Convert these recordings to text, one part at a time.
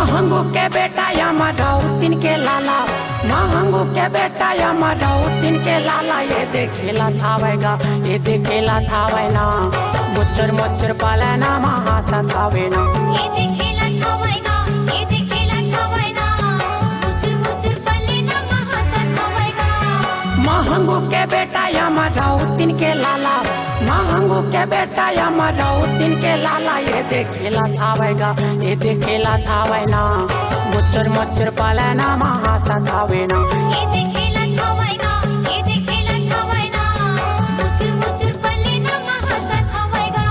महंगू के बेटा या मरौतीन के लाला, महंगू के बेटा या मरौतीन के लाला, ये देखेला थावेगा, ये देखेला थावेना, मुच्चर मुच्चर पालेना महासा थावेना, ये देखेला थावेगा, ये देखेला थावेना, मुच्चर मुच्चर पालेना महासा थावेगा। महंगू के बेटा या मरौतीन के लाला, महंगू के बेटा या मरौतीन के लाला, ये देखेला थावेगा, ये देखेला थावेना, मुच्चर मुच्चर पालेना महासा थावेना, ये देखेला थावेगा, ये देखेला थावेना, मुच्चर मुच्चर पालेना महासा थावेगा।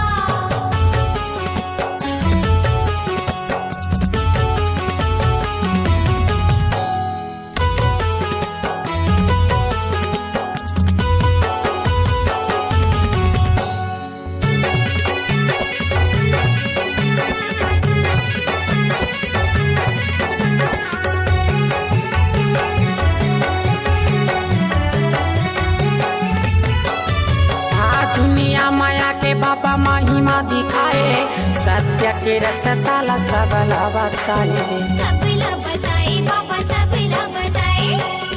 दुनिया माया के बाबा महिमा दिखाए, सत्य के रसताला सबला बताए, सबला बताए बाबा, सबला बताए,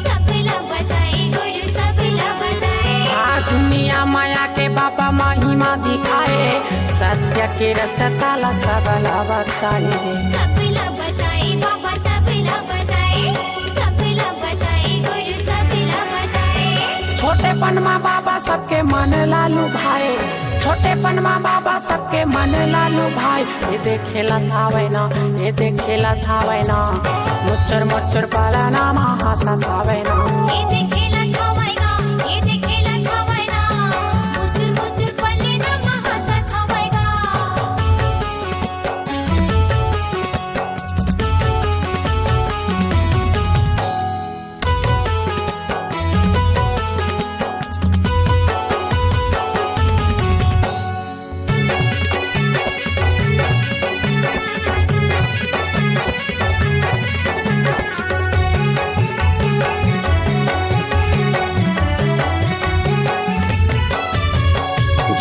सबला बताए गुरु, सबला बताए। दुनिया माया के बाबा महिमा दिखाए, सत्य के रसताला सबला बताए, सबला बताए बाबा, सबला बताए, सबला बताए गुरु, सबला बताए। छोटेपन माँ बाबा सबके मन लालू भाई, छोटेपन माँ बाबा सबके मन लालू भाई, ये देखेला थावेना, ये देखेला थावेना, मुच्चर मुच्चर पालाना महासा थावेना, ये देखेला थावेगा, ये देखेला थावेना, मुच्चर मुच्चर पालेना महासा थावेगा।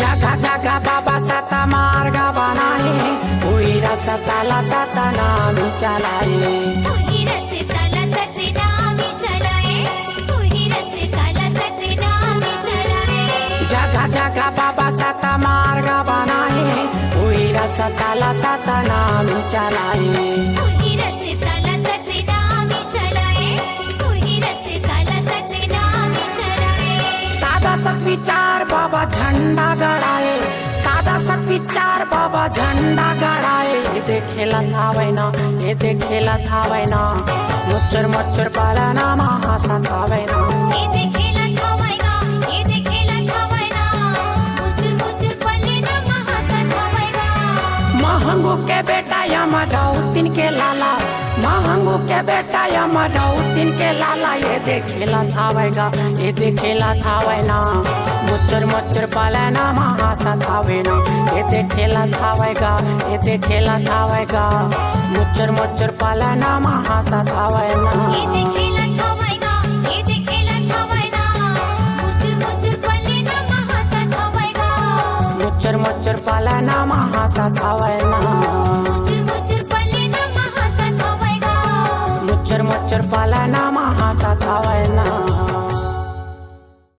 जगह जगह बाबा सता मार्ग बनाए, कोई रसताला सता नाम चलाए, तू ही रस्ते ताला सत्य नाम चलाए, तू ही रस्ते ताला सत्य नाम चलाए। जगह जगह बाबा सता मार्ग बनाए, कोई रसताला सता नाम चलाए, तू ही रस्ते ताला सत्य नाम चलाए, तू ही रस्ते ताला सत्य नाम चलाए। सादा सत विचार बाबा झंडा गड़ाए, सादा सत विचार बाबा झंडा गड़ाए, ये देखेला थावेना, ये देखेला थावेना, मुच्चर मुच्चर पालाना महासा थावेना, ये देखेला थावेगा, ये देखेला थावेना, मुच्चर मुच्चर पालेना महासा थावेगा। महंगू के बेटा या मरौतीन के लाला, महंगू के बेटा या मरौतीन के लाला, ये देखेला थावेगा, ये देखेला थावेना, मुच्चर मुच्चर पालेना महासा थावेना, ये देखेला थावेगा, ये देखेला थावेगा, मुच्चर मुच्चर पालेना महासा थावेना, ये देखेला थावेगा, ये देखेला थावेना, मुच्चर मुच्चर पालेना महासा थावेगा। मुच्चर मुच्चर पालेना महासा थावेना, मुच्चर मुच्चर पालेना महासा थावेगा। मुच्चर मुच्चर पालेना महासा थावेना।